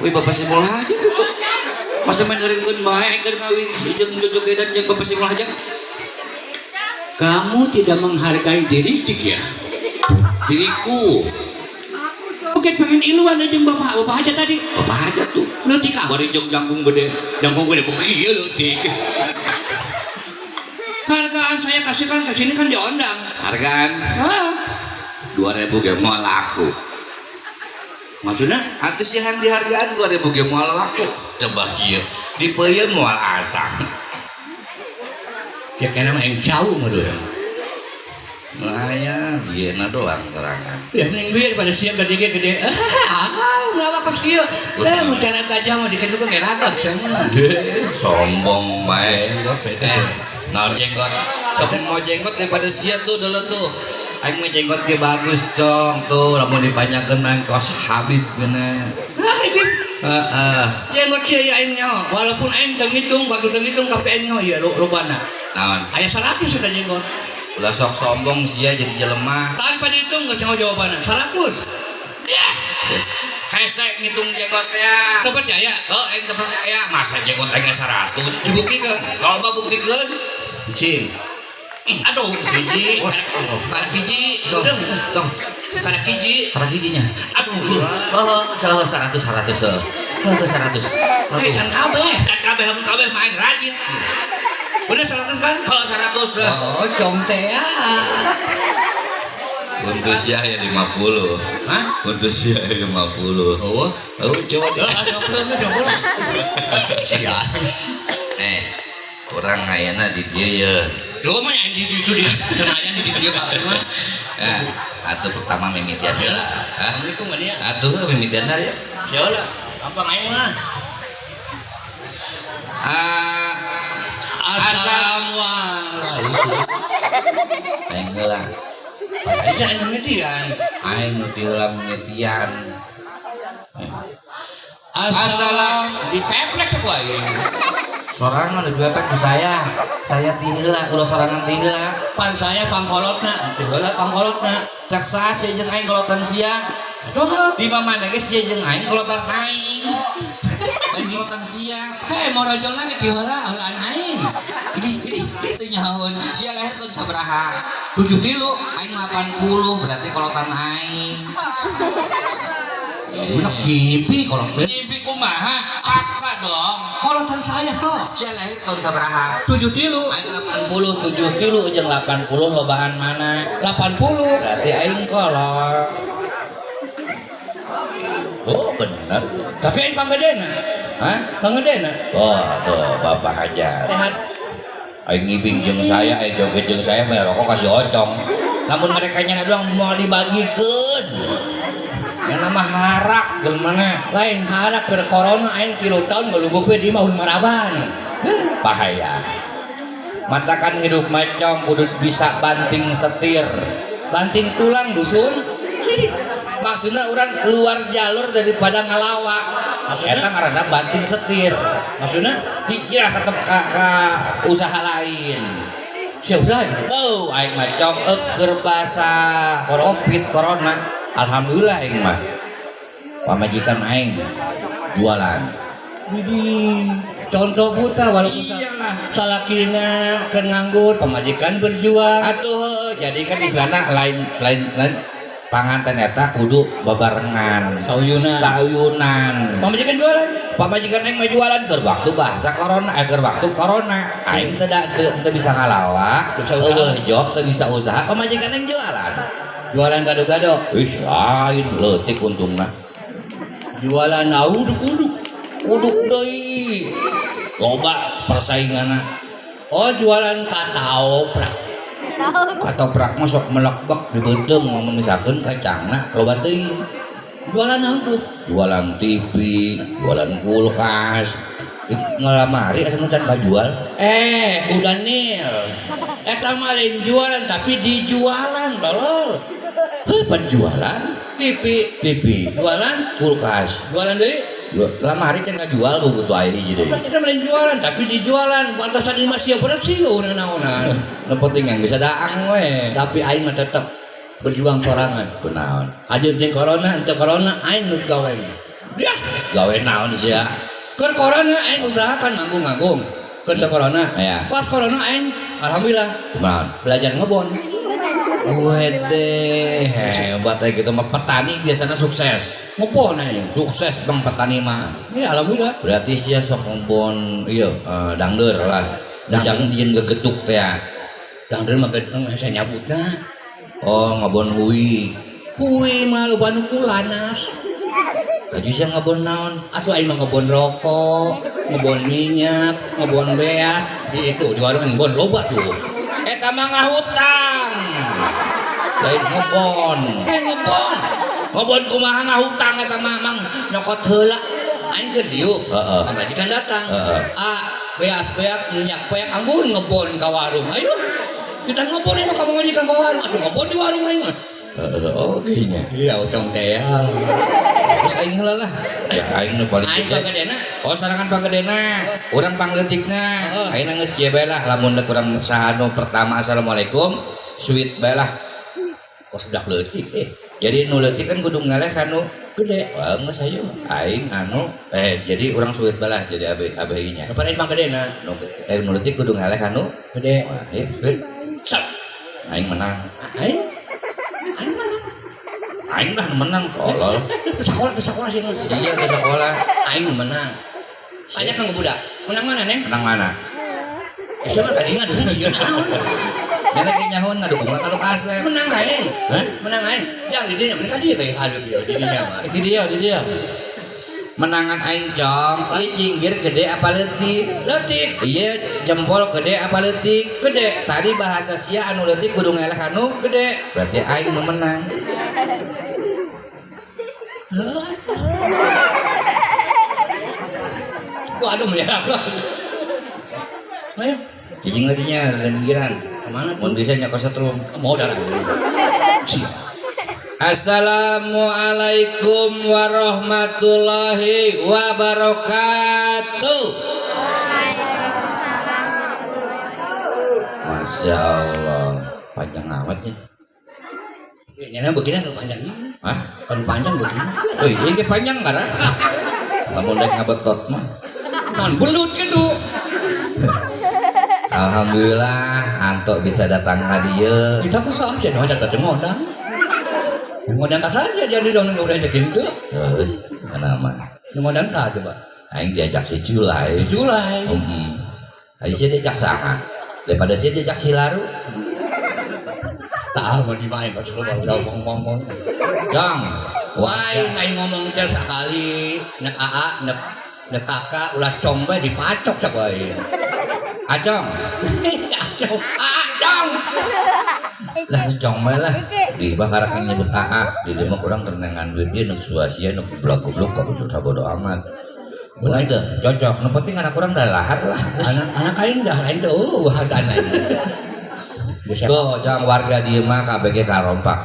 Wih bapak simul aja gitu. Masa main ngeureunkeun bae aing ngawin jeung jojogedan jeung bapak simul aja. Kamu tidak menghargai diri dik ya? Diriku. Oke pengen iluan aja bapak aja tadi. Bapak aja tuh. Leutik ah. Bari jeung jangkung gede bukan ieu leutik. Hargaan saya kasihkan ke sini kan diondang. Hargaan? Ah. 2000 ge moal laku. Maksudnya? Atusihan di hargaan 2000 ge moal laku. Coba kieu. Dipeuyeun moal asang. Ya kena mah yang jauh menurut. Nah ya, biena doang serangan. Ya ning bieu pada siap gede. Ngawak kos kieu. Mun cara gajah mah diketu kan ngeragak sama. Sombong bae. Nah jenggot. Sok mau jenggot daripada sia tuh dulu tuh. Aing mah jenggot ge bagus, Cong. Tuh lamun dipanjangkeun nang kos Habib geuna. Heeh. Jenggot sia ya aing nyaho. Walaupun aing teu ngitung, batu teu ngitung tapi aing nyaho ieu robana. Naon? Aya 100 eta jenggot. Ulah sok sombong sia jadi jelema. Tanpa dihitung geus nyaho jawabanna 100. Ya. Hese ngitung jenggot ya. Teu percaya? Oh, aing teu percaya. Masa jenggot aing 100? Dibuktikan. Loba buktikeun. Cing. Aduh, hiji. Para hiji. Tong. Para hiji. Para giginya. Aduh. Salah 100. Oh, 100. Kan kabeh main rajin. udah 100 kan? Kalau 100 lah. Oh, contek ya. Untuk sia ya 50. Hah? Untuk sia ya 50. Oh, Coba deh. coba. Sia. Kurang ngayana di dia ya. Lu mah yang di itu dia. Cenanya di dia kabeh mah. Ya, atuh pertama mimitian heula. Assalamualaikum dia. Atuh mimitian ya. Ya ulah, gampang aing mah. Assalamualaikum. Aing heula. Bisa aing mimitian. Aing nu ti heula mimitian. Assalam dipeplek ku aing. Sorangan udah dipepek ku saya ti heula ulah sorangan ti heula. Pan saya pangkolotna, heula pangkolotna. Cak saha sia jeung aing kolotan sia. Doh, Di mana ge sia jeung aing kolotan aing. Lain kolotan sia. heh morojolna ge heula heulaan aing. Ini itu nyahoun. Sia lahir tahun sabaraha? 73. Aing 80 berarti kolotan aing. Udah mimpi kolot Mimpi kumaha? Fakta dong. kolotan saya toh. Sia lahir tahun sabaraha? 73. Aing 80, 70 jeung 80 lobaan mana? 80. Berarti aing kolot. Oh, bener. Tapi aing panggedena. Hah? Panggedena. Oh, tuh Bapak Hajar. Sehat. Aing ngibing jeung saya, aing joget jeung saya mah rokok kasih ocong. Namun mereka nya doang mau dibagikeun. Yang nama harak gimana? Lain harak ke corona aing 3 tahun ngaluguk we di mah Maraban. Bahaya. Matakan hidup macam kudu bisa banting setir. Banting tulang dusun. Maksudnya orang keluar jalur daripada ngelawak. Maksudnya? Eta ngaranna banting setir. Maksudnya Hijrah tetep ka usaha lain. siapa usaha? Oh, aing macam keur basa Covid corona. Alhamdulillah aing mah. Pamajikan aing jualan. Widih. Contoh buta walaupun Iyalah. salakina keur nganggur, pamajikan berjuang. Atuh, jadi kan istilahna lain panganten eta kudu babarengan. Sayunan. Pamajikan jualan. Pamajikan aing mah jualan keur waktu bahasa corona, keur waktu corona. Aing teu bisa ngalawak, Bisa usaha. eueuh job teu bisa usaha, pamajikan aing jualan. Jualan gado-gado. Wis lain leutik untungna. Jualan uduk-uduk. Uduk deui. Loba persainganna. Oh, jualan katoprak. Katoprak mah sok melekbek dibeuteng mun misalkeun kacangna loba teuing. Jualan uduk. Jualan TV, jualan kulkas. Ngelamari asa nu can kajual. Udah nil. Eta mah lain jualan tapi dijualan tolol. Penjualan TV, Jualan kulkas. jualan deui. Lamari can kajual ku butuh aya hiji deui. Kita lain jualan tapi dijualan. Batasan di masih bersih naon-naonan. Nu penting yang bisa daang we. Tapi aing mah tetep berjuang sorangan. Kunaon? Hadir teh corona, ente corona aing nu gawe. Dia gawe naon sia keur corona aing usahakan nganggung-nganggung. Keur teu corona. Ya. Pas corona aing alhamdulillah kumaha belajar ngebon. wede hebat ya gitu mah petani biasanya sukses Ngebon aing. sukses bang petani mah Ya alhamdulillah. berarti sia sok ngompon iya dangdeur lah jangan dieun gegetuk teh ya. Dangdeur mah gedeng saya nyabutna. Oh ngebon hui Kuwi mah loba nu kulanas. kaju sia ngebon naon Atuh aing mah ngebon rokok, ngebon minyak, ngebon beas, di itu di warung ngebon loba tuh. eta mah ngahutang lain ngebon ngebon kumaha ngahutang eta mah mang Nyokot heula aing keur dieu. Heeh. Majikan datang. Heeh. Beas beak, minyak beak anggun ngebon ka warung. Ayo. Kita ngebon mah ka majikan ka warung. Atuh ngebon di warung aing mah. oh geunya Iya, utang teh. terus aing heula lah ya aing nu paling Aing gede pagedena. oh sarangan panggedena urang pangleutikna Heeh. ayeuna geus kieu bae lah lamun deuk urang saha nu pertama assalamualaikum sweet bae lah Kos budak leutik jadi nu leutik kan kudu ngaleh kanu gede. wah geus ayo aing anu jadi urang sweet bae lah jadi abainya Kapan aing pagedena? nu leutik kudu ngaleh kanu Gede. wah sweet Sap. aing menang Aing mana? aing lah menang tolol Ke sekolah sih. iya ke sekolah Aing menang. Tanya kang budak. Menang mana, Neng? menang mana SMA tadi ngadu sieun naon? nenek ge nyahoan ngadukung lah kalau kasep Menang aing. hah Menang aing. Jangan di dinya mereka dia kayak hadap dia di dinya mah. di dia menangan aing cong ieu cinggir gede apa leutik Leutik iya jempol gede apa leutik gede. tadi bahasa sia anu leutik kudu ngeleh anu Gede. berarti aing nu menang Gua aduh menyerap. Ayo, cicing ladinya dan pikiran kemana mun tuh? bisa nya setrum Mau darah. Siap. Assalamualaikum warahmatullahi wabarakatuh. Masya Allah panjang amat nih. Nyana begini lu panjang ini. Hah? Kan panjang begini. Oh iya panjang kan? Lamun dek ngabetot mah. Non belut gitu. Alhamdulillah Anto bisa datang ke dia. Kita pesan sih ada tadi modal. Modal saja jadi dong udah jadi gitu. Terus mana mah? Modal saja pak. Aing diajak si Julai. Julai. Aing sih diajak saha? Daripada sih diajak si Laru. Tahu mau dimain pas lu udah ngomong. Jong. Wah, ngai ngomong teh sekali nek AA nek kakak ulah combe dipacok sakoy. Acong. Acong. Acong. Lah cong mah lah di bakar yang nyebut AA di dia mah kurang kerenangan duit dia nuk suasia nuk goblok-goblok kok betul sabodo amat bener deh cocok nu penting anak kurang dah lahar lah Anak aing dah lain tuh hargana. tuh jang warga dia mah KBG karompak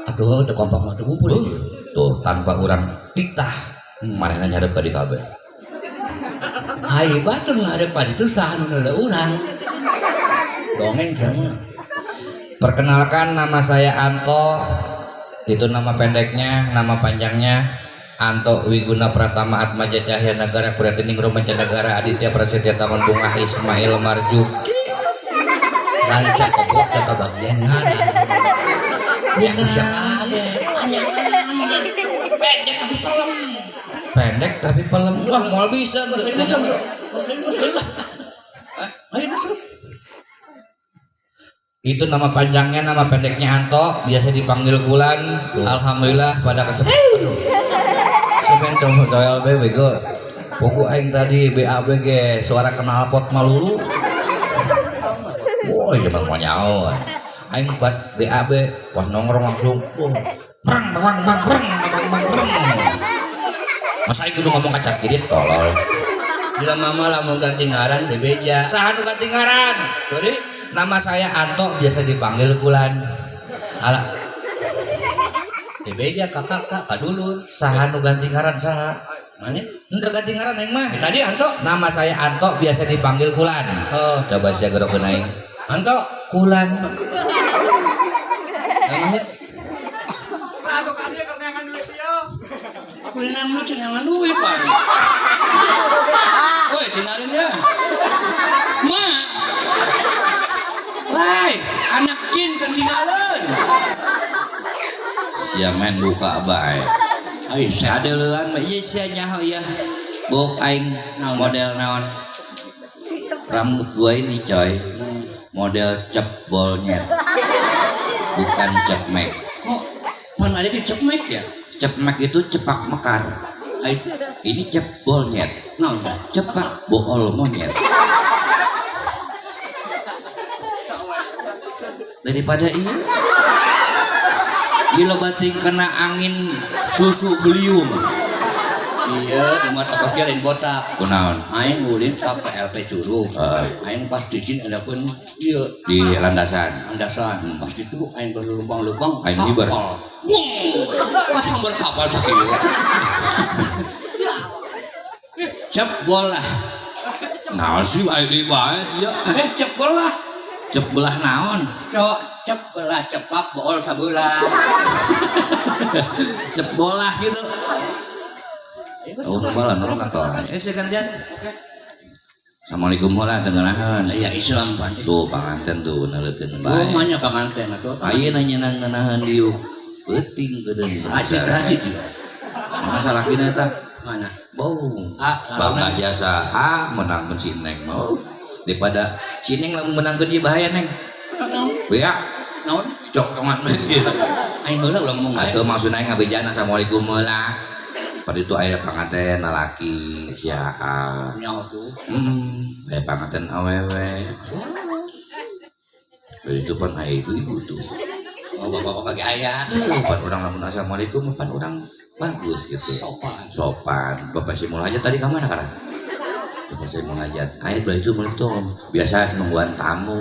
Aduh, teu kompak mah teu kumpul. tuh tanpa urang titah manehna nyadep ka di KB Hai batur ngarep padi itu saha nu heula urang. Dongeng sama. perkenalkan nama saya Anto itu nama pendeknya nama panjangnya Anto Wiguna Pratama Atmaja Cahya Nagara Kuriatiningrum Mancanegara Aditya Prasetya Taman Bunga Ismail Marjuki Rancak keblok dan kebagian ngara. Ya siapa? Pendek tapi pelem. pendek tapi pelem wah mau bisa Bahasa Inggris lah. Ayo terus. itu nama panjangnya nama pendeknya Anto biasa dipanggil Kulan alhamdulillah pada kesempatan sepen coba coel bego buku aing tadi BABG suara knalpot malulu woi jangan mau nyawa aing pas BAB pas nongkrong langsung perang masa aing kudu ngomong kacang kirit tolol Bila mama lamun ganti ngaran di beja. saha nu ganti ngaran Sorry. nama saya Anto biasa dipanggil Kulan ala Di beja kakak kadulur. saha nu ganti ngaran saha Mana? enggak ganti ngaran aing mah Tadi Anto. nama saya Anto biasa dipanggil Kulan Oh, coba sia gerokeun aing Anto. Kulan Namanya Aku kan dia kerenangan duit dia. apa kulinan lu cenangan duit Pak. Woi, tinggalin ya. Ma. Lai, anak jin ketinggalan. Sia main buka bae. Ai, Sadeuleun mah ieu sia nyaho ya. Bok aing model naon? Rambut gua ini coy. Model cepbol nyet. Bukan cepmek. kok mana ada cepmek ya? Cepmek itu cepak mekar. Ai, Ini cepbol nyet. naon tah? Cepak bool monyet. Daripada iya gila bating kena angin susu beliung. Iya, di mata pas lain botak. Kunaon Aing ulin ka PLP Curug. Aing pas dicin ada pun ieu di landasan landasan. Pas itu aing ke lubang-lubang. Aing hibar. Pas sambar kapal sakieu. Cep bola. naon sih aya di bae sia Cep bola. cep belah naon Cep belah cepak bool sabelah. cep bolah gitu. Oh malah nol kantor saya gantian. Assalamualaikum heula tengenahan. Ya Islam pan. Tuh panganten tuh naleutkeun bae. Rumahnya panganten atuh. Ayeuna nyeunang ngeunaheun diuk peuting geudeung. Ajit. Mana salakina eta? Mana? Bau. Ah, Bangga jasa. Menangkeun si Neng mau. Daripada si Neng lamun menangkeun ieu bahaya Neng. Naon? Ya, Naon? cok tongan lagi. Aing heula ulah ngomong Atuh maksudna aing ngabejana assalamualaikum heula. Pada itu aya panganten lalaki sia. Nyaho tuh. Aya panganten awewe. Dari itu pan aya ibu-ibu tuh. Oh, bapak-bapak ge aya. Pan orang lamun assalamualaikum pan orang bagus gitu. Sopan. Bapak Simul Hajat tadi ka mana kana? Bapak Simul Hajat. Aya bela itu meuleuh biasa nungguan tamu.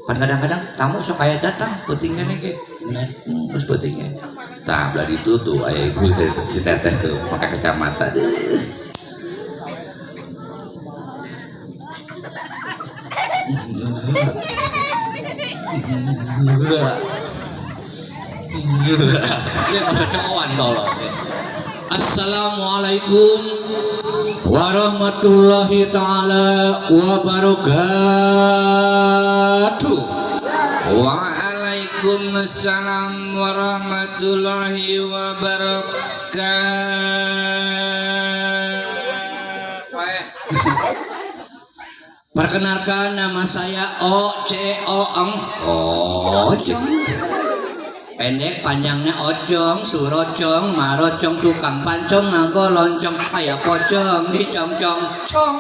Kan kadang-kadang tamu sok aya datang peutingnya nih ke. Terus peutingnya. Tah belah itu tuh aya ibu si teteh tuh pakai kacamata deh. Dia kesecoan tolong. Assalamualaikum warahmatullahi taala wabarakatuh. Waalaikumsalam warahmatullahi wabarakatuh. Perkenalkan nama saya Ocong. Ocong. Pendek panjangnya Ocong, Surocong, Marocong, tukang pancong, nganggo loncong, kayak pocong, dicong-cong, cong.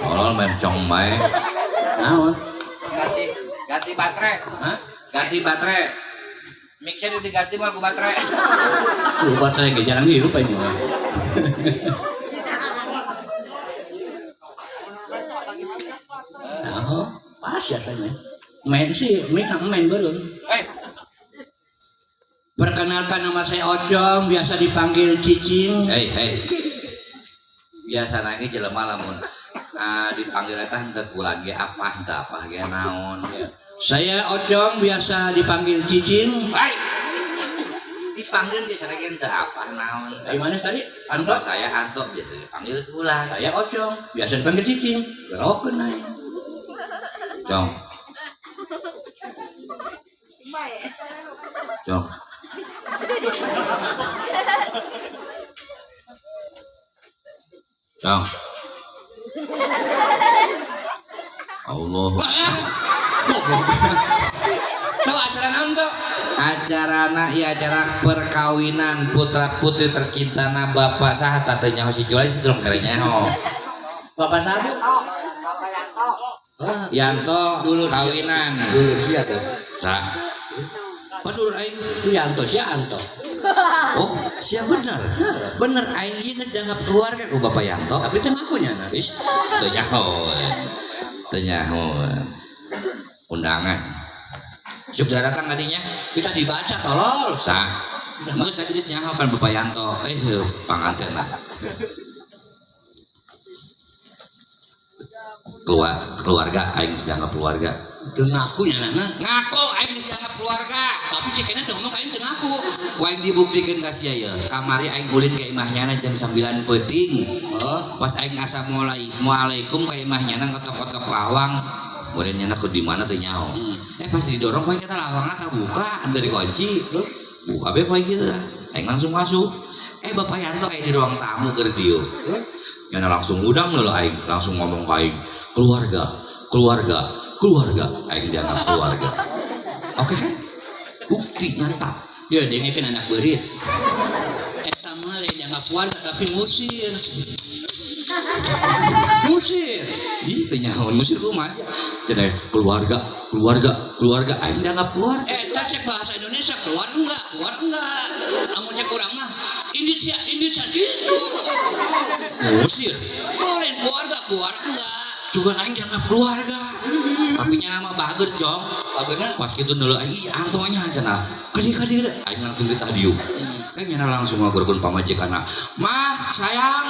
Tolol main cong bae. Naon? Ganti baterai. Hah? Ganti baterai. Mixer udah diganti mal ku baterai. Lu baterai ge jarang hirup aja. Nah, pas biasanya. Main sih, main belum. Perkenalkan nama saya Ocong, biasa dipanggil Cicing. Hei. Biasa nangis jelema lamun dipanggil eta henteu kulan ge apa henteu apa ge naon. Saya Ocong, biasa dipanggil Cicing. Hai. Dipanggil biasa ge henteu apa naon. Dari mana tadi? Anto saya Anto biasa dipanggil kulan. Saya Ocong, biasa dipanggil Cicing. Gerokeun aing. Cong. Cong. Cong. Allah. Tahu acara naon tuh? Acarana ya acara perkawinan putra putri tercintana Bapak saha tatenya si Jual itu kerenya Bapak Sabu. Yanto dulu kawinan Dulu sia tuh. sa padulur aing Itu Yanto sia Anto. oh sia bener aing ieu ngedangap keluarga ku Bapak Yanto Tapi itu ngakunya nah. wis teu nyahoan undangan cuk datang kadinya Kita dibaca tolol. sa geus tadi geus nyaho kan Bapak Yanto panganten lah keluarga aing dianggap keluarga Itu ngakunya nah. ngaku aing dianggap keluarga Tapi cekennya itu ngomong kain tengah aku. Aing dibuktikan kasih ya. Kamari aing ulin ke imahnya jam 9 peting. Pas aing assalamualaikum ke imahnya kotok-kotok lawang. Kemudian aku di mana tuh nyaho. Pas didorong poin kita lawang tak buka dari kunci. Terus buka be poin gitu lah. Aing langsung masuk. Bapak Yanto aing di ruang tamu ke dia. Terus yana langsung udang loh aing langsung ngomong ke aing keluarga. Aing dianggap keluarga. Oke kan? Bukti nyata. Ya dia kan anak berit. Sama lain dianggap keluarga tapi musir. Gitu nyaho musir ku masih. Cenah keluarga. Aing dianggap keluarga. Tak cek bahasa Indonesia keluar enggak? Kamu cek kurang mah Indonesia gitu. Musir. Lain keluar enggak? Juga aing dianggap keluarga. Tapi nya nama bagus, Jong. Bagusnya Pas kitu deuleu aing antonya cenah. Kadi aing langsung ditah diuk. Nya langsung ngagurkeun pamajikanna. Mah, sayang,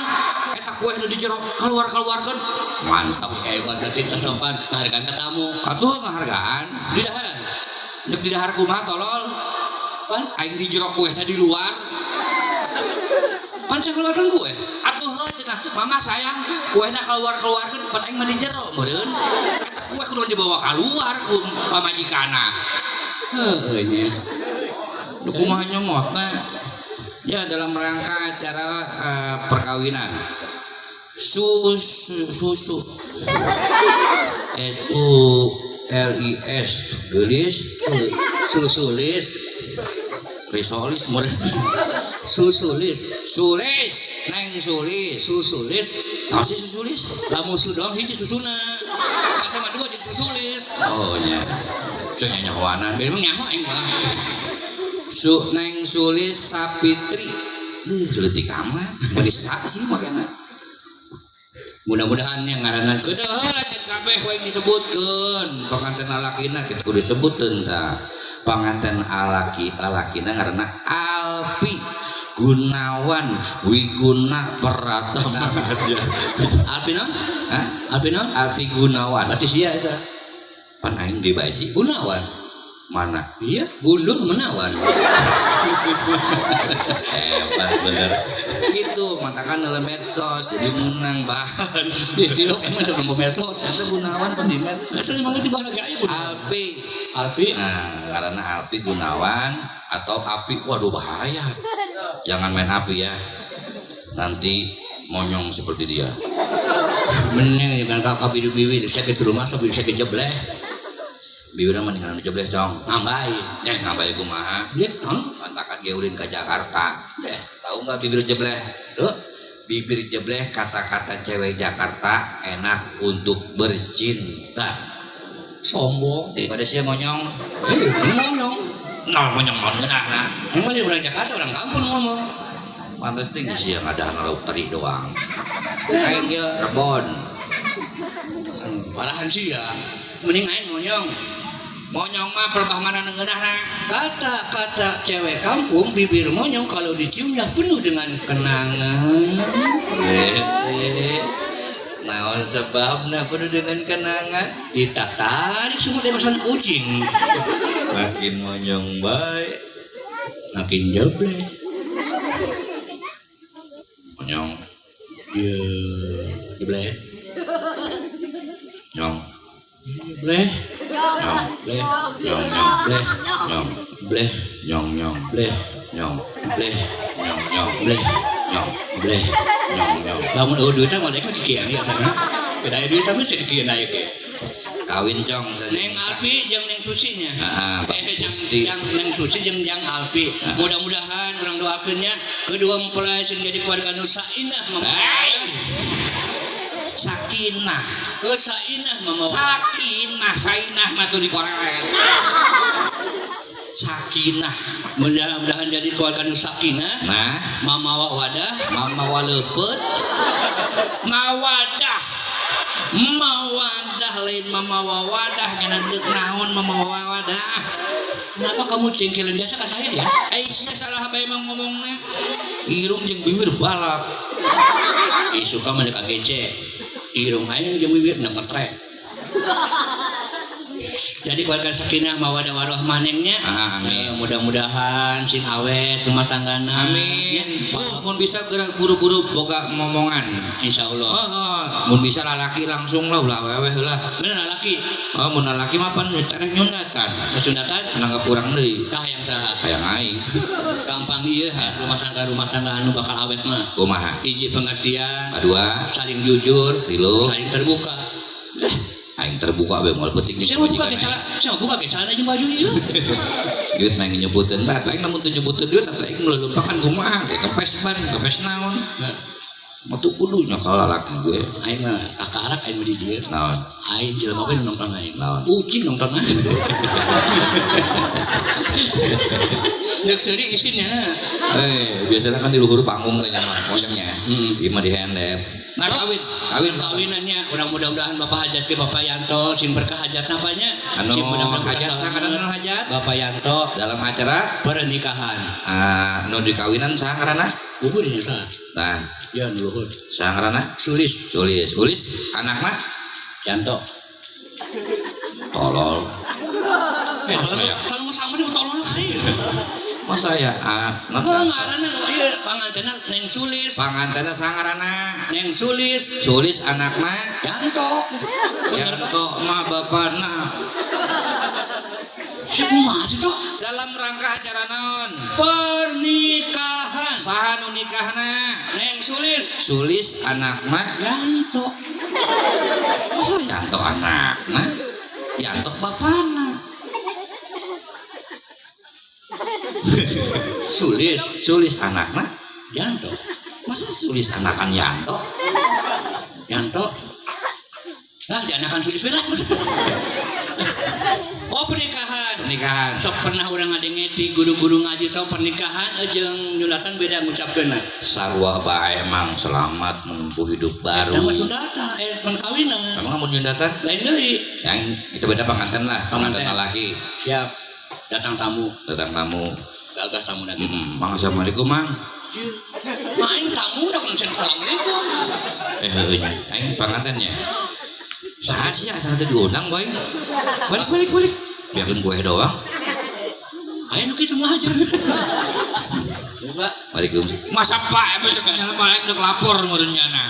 eta kue nu di jero keluarkeun. Mantap. hebat berarti tersopan menghargaan ke tamu. Atuh ngahargaan. Di daharan. Nek di dahar kumaha tolol. Pan Aing di jero kuehna di luar. Pan keluarkan gue. Atuh heuh cenah. Mama sayang, kuehna keluarkeun pan aing mah di jero meureun. Eta kue kudu dibawa keluar ku pamajikanna. Heeh nya. Nu kumaha nyomotna? Ya dalam rangka acara perkawinan. Susu SULIS gelis Susulis. risolis meureun. Susulis. Neng sulis. Susulis. Tahu sih susulis? Lamun sudong hiji susuna. Kata mah dua jadi susulis. Oh nya. Cenah nyahoanan. Memang nyaho aing mah. Neng sulis Sapitri. Leutik amat. Gelis sih makana. Mudah-mudahan yang ngaranna Kedah lah cek kabeh we disebutkeun. Panganten lalakina kita kudu disebutkeun tah. Panganten lalakina ngaranna Alpi Gunawan Wiguna Pratama. Alpi non? Hah? Alpi non? Alpi Gunawan. Berarti sia eta. Pan aing di bae Gunawan. mana? Iya, gundur menawan. Hebat bener. Itu matakan dalam medsos jadi menang bahan. Di lo emang sebelum medsos. Itu Gunawan pun di medsos. Itu emang itu bahan kayak Alpi. Nah, karena Alpi Gunawan atau Api, waduh bahaya. Jangan main api ya. Nanti monyong seperti dia. Meneng dengan kakak bidu-biwi, saya ke rumah sampai saya kejebleh. Biura mendingan jebleh cong. Ngambai. Ngambai kumaha? Dia, Mantakan dia ulin ke Jakarta. Tahu nggak bibir jebleh? Tuh. Bibir jebleh kata-kata cewek Jakarta enak untuk bercinta. Sombong. Daripada sih monyong. Monyong. Nah monyong nah. Emang dia orang Jakarta orang kampung ngomong. Pantas tinggi sih yang ada lauk teri doang. Kayak dia rebon. Parahan sih ya. Mending aing monyong. Monyong mah pelebah mana nengenahna. Kata-kata cewek kampung bibir monyong kalau diciumnya penuh dengan kenangan. Naon sebabna penuh dengan kenangan? Ditarik semua demasan kucing. Makin monyong baik, Makin jebleh. monyong, Jebleh. nyong, Bleh. nyong, Bleh. nyong, nyong, Bleh. nyong, Bleh. nyong, nyong, Bleh. nyong, Bleh. nyong, nyong, Bleh. nyong, Bleh. nyong, nyong. Lamun duitnya mereka kikian ya sana. Beda duitnya mah sedikit naik ya. Kawin cong. Neng Alpi jeung Neng Susinya. Yang Neng Susi jeung Jang Alpi. Mudah-mudahan orang doakeunnya kedua mempelai sing jadi keluarga nu sainah mempelai. Sakinah. Sainah mamawa. Sainah mah tuh di korek. Sakinah. Mudah-mudahan jadi keluarga nu sakinah. Nah, Mamawa wadah. mama waleupet. Mawadah lain mama wawadah ngana deuk naon mama wawadah. Kenapa kamu cengkelin biasa ke saya ya? Aisyah salah bae emang ngomongna. Irung jeung bibir balap. Suka mendekat gece. Irung aing jeung bibir nang ngetrek. Jadi keluarga sakinah mawadah warahmah nengnya. Amin. Mudah-mudahan sing awet rumah tanggana. Amin. Mun bisa gerak buru-buru boga momongan. Insyaallah. Mun bisa lalaki langsung lah ulah weweh lah. Bener laki. Mun lalaki mah pan nyundatan. Kesundatan Nangga kurang deui. tah yang saha. Hayang aing. Gampang ieu rumah tangga anu bakal awet mah. Kumaha? Hiji pengertian, Kedua, saling jujur, tilu, saling terbuka. aing terbuka we moal penting Saya mau buka ke salah, saya mau buka ke salah aja baju ieu. duit mah nyebuteun bae aing namun teu nyebuteun duit atuh aing ngelulumpakan kumaha kayak kepes ban kepes naon mah tuh kudunya kalau lalaki gue Aing mah kakarak aing mah di dieu. naon Aing jelema bae nonton aing. Naon? Ucing nonton aing. Deuk seuri isinya. biasanya kan di luhur panggung teh mah pokoknya ieu mah di handap nah kawin Kawinannya urang mudah-mudahan Bapak hajat ke Bapak Yanto sing berkah hajat napanya. anu hajat sangaran anu hajat Bapak Yanto dalam acara pernikahan. anu di kawinan sangaranna Gugur nya saha? nah Ya luhur. sangaranna Sulis Ulis anakna Yanto. tolol Masa ya? Kalau mau sama dia tolong aja. masa ya Ngaranna ieu pangantenna Neng Sulis. pangantenna sangaranna Neng Sulis Sulis anakna Yanto. Yanto mah bapakna Si kumaha sih toh? dalam rangka acara naon Pernikahan. saha nu nikahna Neng Sulis Sulis anakna Yanto. masa Yanto anakna Yanto bapakna Sulis anakna Yanto. masa Sulis anakan Yanto Yanto. Lah dianakan Sulis beda. Oh pernikahan. Sok pernah orang ngadengeti guru-guru ngaji tau pernikahan jeung nyulatan beda ngucapkeunna. sarua bae emang selamat menempuh hidup baru Nama Sundata perkawinan. emang mun nyundatan Lain deui. yang itu beda pengantin lah pengantin laki Siap. Datang tamu. Gagah tamu lagi. Mang assalamualaikum mang Main tamu udah konsen assalamualaikum. aing pengantinnya saha sih asal teh diundang boy balik biarin gue doang Ayo nu kitu mah aja. Coba. Waalaikumsalam masa pak besok malah udah lapor meureunnyana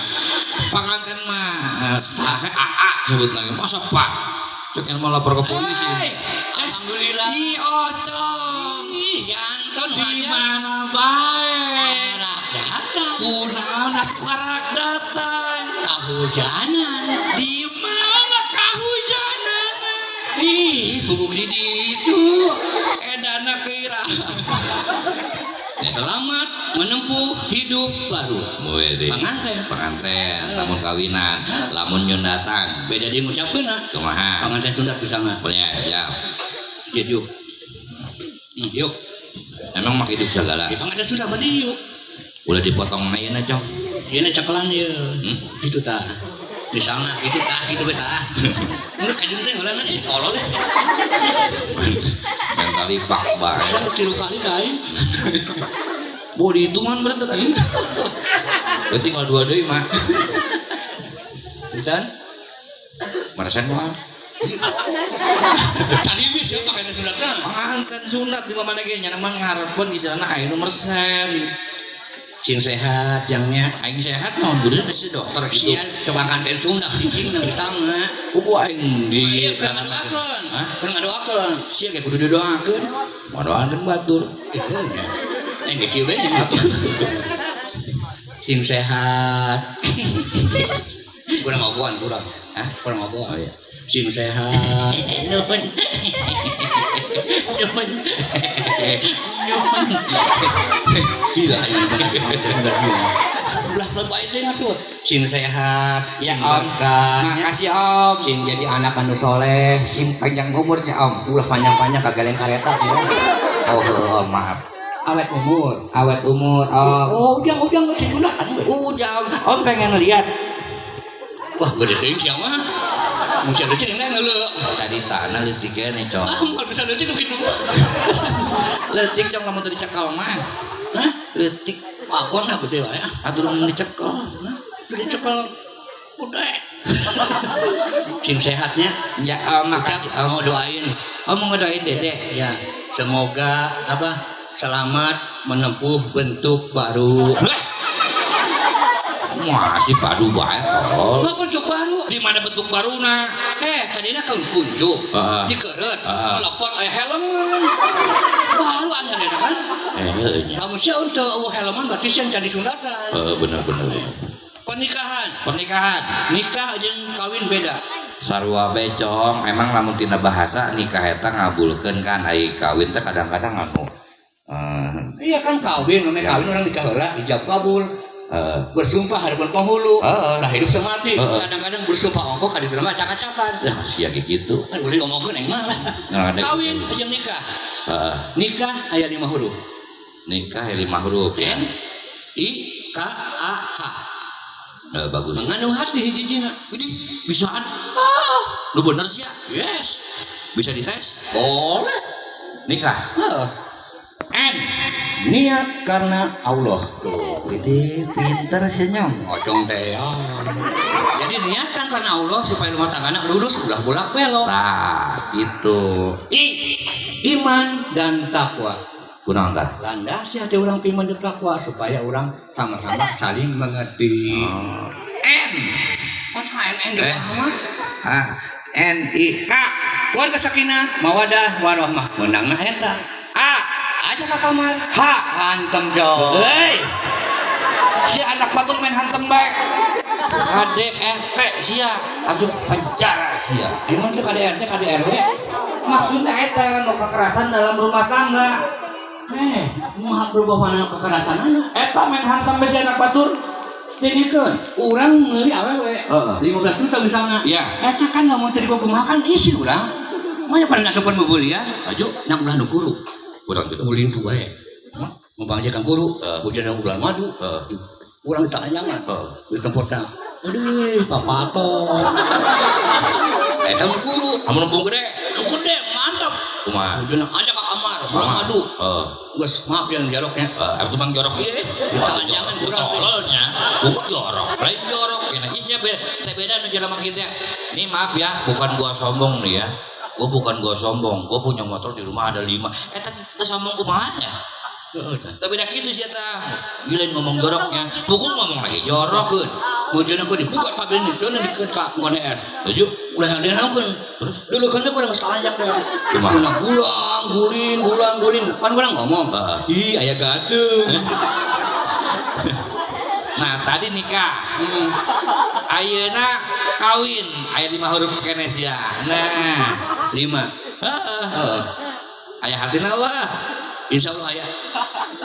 pengantin mah saha aa sebut lagi masa pak cek mau lapor ke polisi Alhamdulillah. di ocong Yanto nu di aja. mana bae Arak datang. kunaon atuh karak datang Kahujanan. di mana kahujanana Ih, bubuk di itu. edana kira Selamat menempuh hidup baru. pengantin lamun kawinan lamun nyundatan Beda dia ngucapkeunna. kumaha Panganten Sunda pisanna. boleh siap Yuk. Yuk. emang mak hidup segala Di panganten Sunda mah yuk. udah dipotong ayeuna cong Ieu cekelan ieu. Gitu tah. Di sana gitu tah, gitu we tah. Mun kajun teh heula nanti tolol deh. mental lipak bae Saya kilo kali kain. mau dihitungan berarti tadi berarti tinggal 2 deui mah Dan marasan moal cari bis ya pakai Sunda teh. pengantin sunat di mana ge nya mah ngarepeun isana aya nu mersen Sing sehat jangnya. aing sehat naon kudu si dokter gitu Sia coba kanten Sunda cicing nang disanga. kudu aing di Iya, keur ngadoakeun. Keur ngadoakeun. sia ge kudu didoakeun modoakeun batur Kieu we nya. Sing sehat. Kurang ngogoan kurang. Kurang ngogoan. Oh iya. Sing sehat. Nuhun. Gila ini. Ulah terbaik teh ngatur. Sing sehat, Ya, sing Om. berkah. Makasih Om. Sing jadi anak anu soleh, Sim panjang umurnya Om. ulah panjang-panjang kagalen kareta sih. Oh, maaf. Awet umur. Awet umur Om. Oh, ujang si Sunda. Udah Om pengen lihat. Wah, gede teuing sia mah. Musia leutik enggak ngeuleuh. Cari tanah leutik kene Cong. Mal bisa leutik kitu mah. Leutik Cong kamu tadi cekal mah. Hah? Leutik Wah, gua enggak gede wae ah. atur mun dicekel. Jadi cekel udah Sim sehatnya. Ya, makasih. Mau doain. Mau ngedoain Dede. Ya, semoga selamat menempuh bentuk baru. Masih padu baik tolol. Apa bentuk baru? Di mana bentuk baru na? Tadinya kan kunjuk, dikeret, melepot helm. Baru aneh kan? Kamu sih untuk helman berarti sih jadi sundatan. Benar. Pernikahan. Nikah jeung kawin beda. Sarua becong, emang lamun tina bahasa nikah eta ngabulkeun kan ai kawin teh kadang-kadang anu. Iya kan kawin, namanya kawin orang nikah heula ijab kabul. Bersumpah hadapan penghulu. Nah hidup semati. Kadang-kadang bersumpah ongkoh ka dieu mah acak-acakan. Ya sia gitu. Kan boleh ngomongkeun engmah lah. Kawin jeung nikah. Nikah aya 5 huruf. Nikah 5 huruf ya. N-I-K-A-H. Bagus. Mengandung hati hiji-hijina. Widih, bisaan. Lu bener sih ya? Yes. Bisa dites? Boleh. Nikah. N. Niat karena Allah. Tuh, widih, pinter sih nyong. Ngocong teh ya. Jadi niatkan karena Allah supaya rumah tanggana lurus ulah bolak belok. Tah, gitu. Iman dan takwa. Kunaon tah? Landasi hati orang iman dan takwa supaya orang sama-sama saling mengerti. N. N di Muhammad. N-I-K. Keluarga sakinah, mawadah, warahmah. Menangna eta. A. Aja ke kamar. H. Hantem jauh. Hei. Si anak batur main hantem baik. KDRT sia, asup penjara sia. Emang itu KDRT, KDRW? Maksudnya eta nu kekerasan dalam rumah tangga. Maha berubah kekerasan anak. Eta main hantem besi anak batur. Dengikeun, urang meuli awewe. 15 juta misalnya. Iya. Eta kan nggak mau terima kumakan isi urang. Maya pada nangkepan bebulian. Aju Nang ulah nu guru. kurang gitu. Mulin tuh wae. Membangjakan guru, bujana bulan madu. Urang ditanyakan. Di tempatnya. Aduh, papato. Eta nu guru. Amun lembung gede. Gede, mantap. Kumaha? Bujana aja ke kamar, bulan madu. Geus maaf yang joroknya. Aku mang jorok ieu. Ditanyakan urang Tololnya. Bukan jorok. Lain jorok. Isi teh beda nu jelema kitu. Ini maaf ya, bukan gua sombong nih ya. Gua bukan gua sombong. Gua punya motor di rumah ada 5. Eta teu sombong kumaha nya? Tapi dah gitu sih eta. Gila ngomong joroknya. Pukul ngomong lagi jorok keun. Mujana ku dibuka kabel itu dan dikeun ka mana es. Tujuh. Ulah diharapkeun. Terus dulu kan dia kurang setajak deh. Kumaha? Gulang. Kan kurang ngomong. Ih, aya gantung. Nah, tadi nikah. Ayeuna kawin, aya 5 huruf keneh sia. Nah, 5. Aya hartina wah. Insya Allah aya.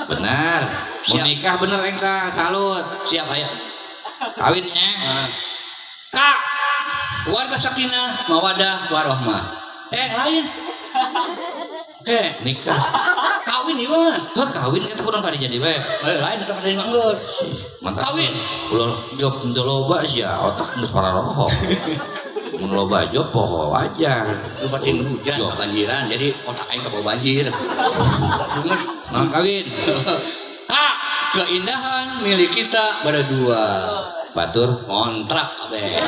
Benar. Mau Siap. nikah bener engka, salut. Siap aya. Kawinnya. Kak, keluarga sakinah, mawadah, warahmah. Lain. Nikah. Kawin ieu mah. Heh, kawin eta kurang kali jadi bae. Lain eta kata imah geus. Mantap. Kawin. Ulah job teu loba sia, otak geus pararoho. Mun loba job poho wajar. Itu pasti hujan, kebanjiran, jadi otak aing kebawa banjir. Geus Nah, kawin. Kak, keindahan milik kita berdua. Batur. Kontrak kabeh.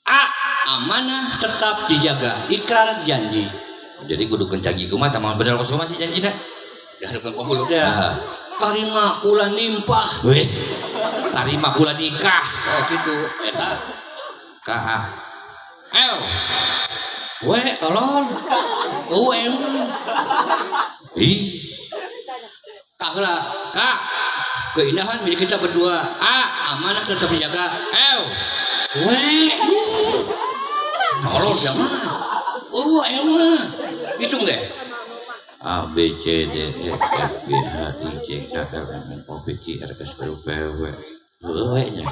A. Amanah tetap dijaga, ikrar janji. Jadi kudu kencagi kumaha tah bener kosong masih janjina. Di hadapan penghulu teh. Karima kula nimpah. Weh. Tarima kula nikah. Gitu. Eta. Ka. Weh, tolong. Emang. Ih. Kakla, Kak. Keindahan milik kita berdua. A. Amanah tetap dijaga. Weh. Tolong jangan. Emang. Hitung deh. A B C D E F G H I J K L M N O P Q R S T U V W. Heueuy nya.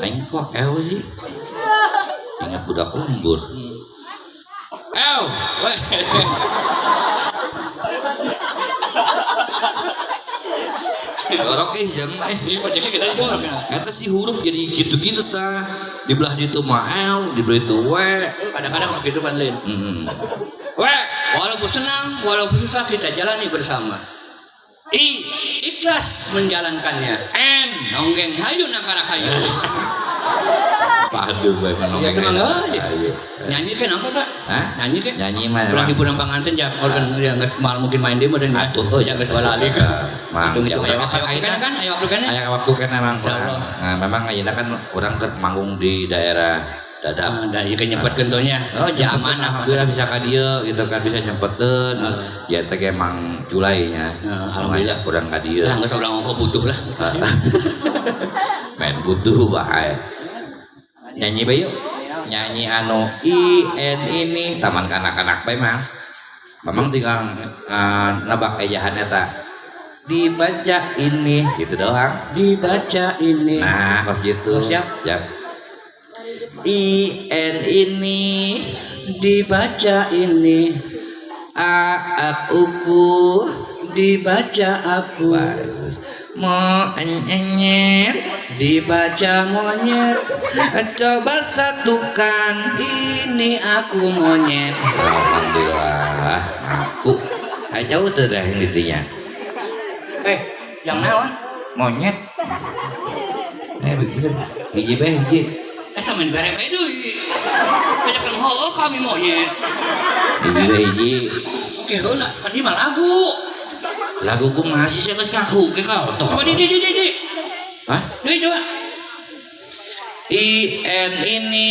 Aing kok sih? Ingat budak lembur. Weh. Jorok jeung Ini project kita jorok ya. eta si huruf jadi gitu-gitu tah. Di belah ditu mah di belah itu we. Kadang-kadang begitu kan Lin. Walaupun senang, walaupun susah kita jalani bersama. ikhlas menjalankannya. N nonggeng hayu nakara kayu. Padu bae Ya menonggeng. teman aja. Nyanyi kan angkat Pak? Hah? Nyanyi kan? Nyanyi mah. Ulang hiburan panganten ya organ ya geus mal mungkin main demo dan oh ya geus balalik. Mang, Hitung ya, waktu kan ayo waktu kan. Aya waktu kan memang. Insyaallah. Nah, memang ayeuna kan urang keur manggung di daerah Dadap. Da ieu nyempetkeun tonya. Oh, Ya aman amanah alhamdulillah bisa ka dieu gitu kan bisa nyempeteun. Ya teh emang Julai nya. Alhamdulillah. Ngajak urang ka dieu. Lah geus urang ongko butuh lah. Main butuh bae. Nyanyi bae yuk. Nyanyi anu IN ini taman kanak-kanak bae mah. Memang tinggal nebak ejahan eta. Dibaca ini gitu doang. Dibaca ini. Nah, pas gitu. Siap. Siap. IN ini Dibaca ini. uku Dibaca aku. bagus. Mo enyet Dibaca monyet. coba satukan. Ini aku monyet. Alhamdulillah aku jauh tuh dah yang intinya Yang naon? monyet bener hiji beh hiji Eta main bere-bere deui. Bejakeun heueuh kami monyet. hiji Oke, heula, kan ieu mah lagu. lagu ku masih saya geus ngaku ke kau toh Coba di. hah Deui coba. IN ini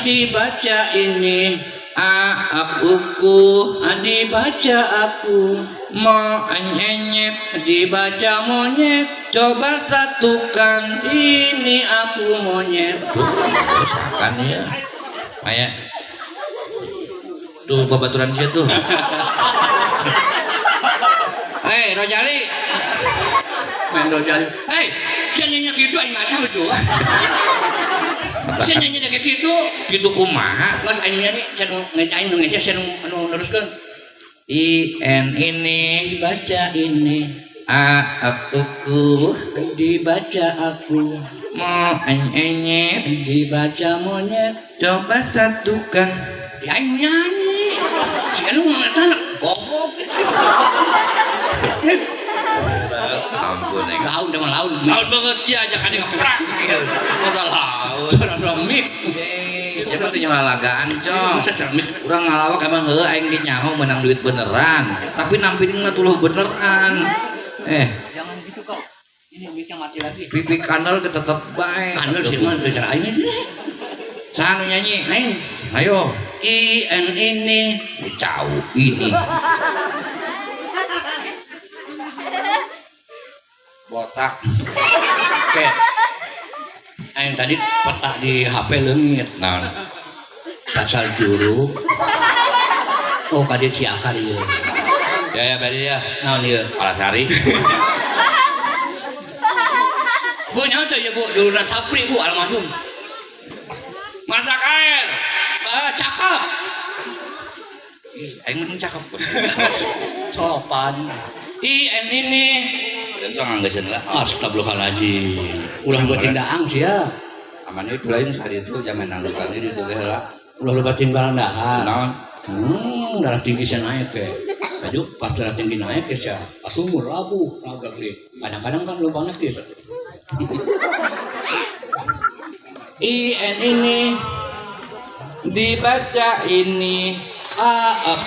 Dibaca ini. uku Dibaca aku. mo enyet Dibaca monyet. coba satukan. Ini aku monyet. Usahakan ya kayak tuh babaturan sih tuh Hei, Rojali. Main Rojali. Hei, saya nyanyi gitu aing ngadu tuh. Saya nyanyi kayak gitu. gitu kumaha Mas aing nyanyi saya ngecain ngeja saya anu neruskeun. IN ini Dibaca ini. uku Dibaca aku. mo enyet Dibaca monyet. coba satukan. Ya aing nyanyi. Si anu ngatanak goblok. Ampun eng Laun dah mah laun. laut banget sih aja kan ngeprak masa laut Cara mik. siapa tuh nyolalagaan cong Bisa cara mik. urang ngalawak emang heuh aing di nyaho menang duit beneran tapi nampilin mah tuluh beneran Jangan gitu kok. Ini miknya mati lagi. pipi kandal tetep baik Kandel sih mah cara aing ini. sanu nyanyi Aing ayo IN ini. jauh ini botak Oke. Aing tadi peta di HP leungit. naon Asal juru. Oh, kade ciakar ieu. ya berarti ya Naon ieu? Palasari Bu nyaho teh ya Bu, dulurna Sapri Bu almarhum. masak air Cakep. aing mending cakep Sopan. IN ini. dan tuh nganggeuskeun lah Astagfirullahaladzim. Ulah buat tindaang sih ya. aman itu lain saat itu zaman nangdukan itu tuh lah Ulah lu batin barang dahar. naon Darah tinggi saya naik ke. Aduh, pas darah tinggi naik ke saya. Asumur rabu, gede. Kadang-kadang kan lu banget ya. IN ini dibaca ini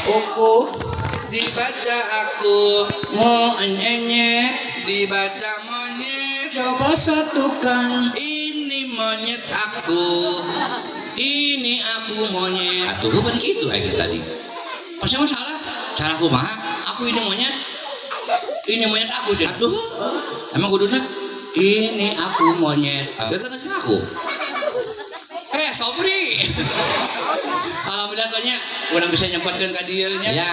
uku dibaca aku mau enyet dibaca monyet coba satukan ini monyet aku ini aku monyet. atuh bukan gitu aja tadi Pasti masalah. cara kumaha Aku ini monyet. Ini monyet aku sih. atuh emang kuduna Ini aku monyet. kita kasih aku Sobri. Alhamdulillah tanya urang bisa nyempatkeun ka dieu nya. Ya.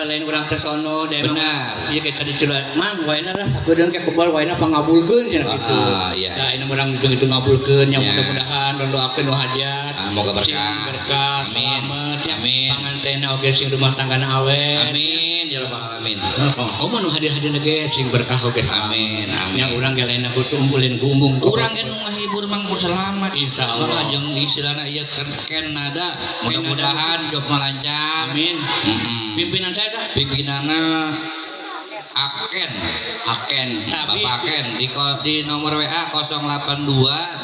Lain urang teh sono da emang. Benar. Ieu kita diceuleuh. Mang waena lah sakedeung ke kebal waena pangabulkeun cenah kitu. iya. Da ini urang gitu ngabulkeun nya Ya. mudah-mudahan doakeun nu hajat. Moga berkah. Sing berkah, Amin. selamat ya. Amin. Pangantena oge sing rumah tanggana awet. amin ya rabbal alamin Oh, mah nu hadir-hadir ge sing berkah oge amin amin Yang urang ge lainna kudu umpulin ku umbung. kurang anu ngahibur mang pur selamat Insyaallah. Allah jeung istilahna ieu ken nada mudah-mudahan job lancar Amin. Mm-mm. Pimpinan saya dah. pimpinanna Aken Tapi Bapak Aken di nomor WA 082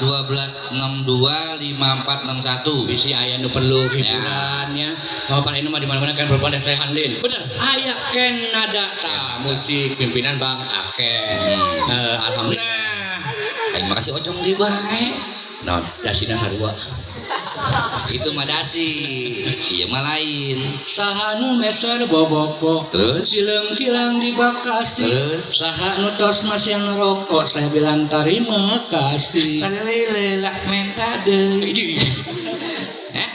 1262 5461 bisi aya nu perlu hiburan ya. Bapak ini mah di mana-mana kan berbuat saya handin. bener Aya ken nada ta musik pimpinan Bang Aken. Alhamdulillah. nah aing makasih ojong di bae non Dasina sarua. itu mah dasi iya mah lain Saha nu meser boboko. terus Silem kilang di Bekasi. Terus? Saha nu tos masih ngerokok. Saya bilang terima kasih. talele lah menta deui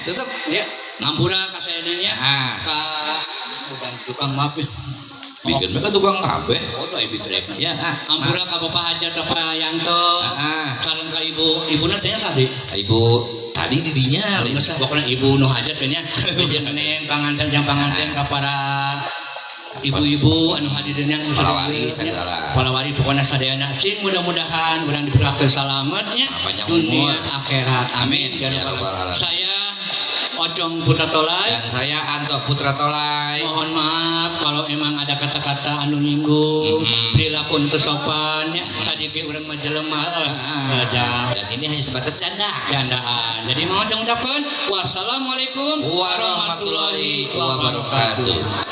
tutup Ya, ngampura ka saeunanya. ah Ka tukang maaf ya. bikin mereka tukang kabeh Bodoh ibu trek. ya Ampura ka Bapak Hajat Bapak Yanto. Sareng ka ibuna teh sadi. ibu tadi didinya Geus pokona ibu nu hajat teh nya. Jeung neng panganten jang panganten ka para ibu-ibu anu hadir nya Palawari segala. Palawari pokona sadayana sing mudah-mudahan urang diberakeun salamet nya Panjang dunia umur. akhirat. Amin. Ya Rabbal Alamin. Saya Ocong Putra Tolai. dan saya Anto Putra Tolai Mohon maaf kalau emang ada kata-kata anu nyinggung, perilaku teu sopan ya. Tadi ge urang mah jelema dan ini hanya sebatas candaan. Jadi mau ucapkeun wassalamualaikum warahmatullahi wabarakatuh.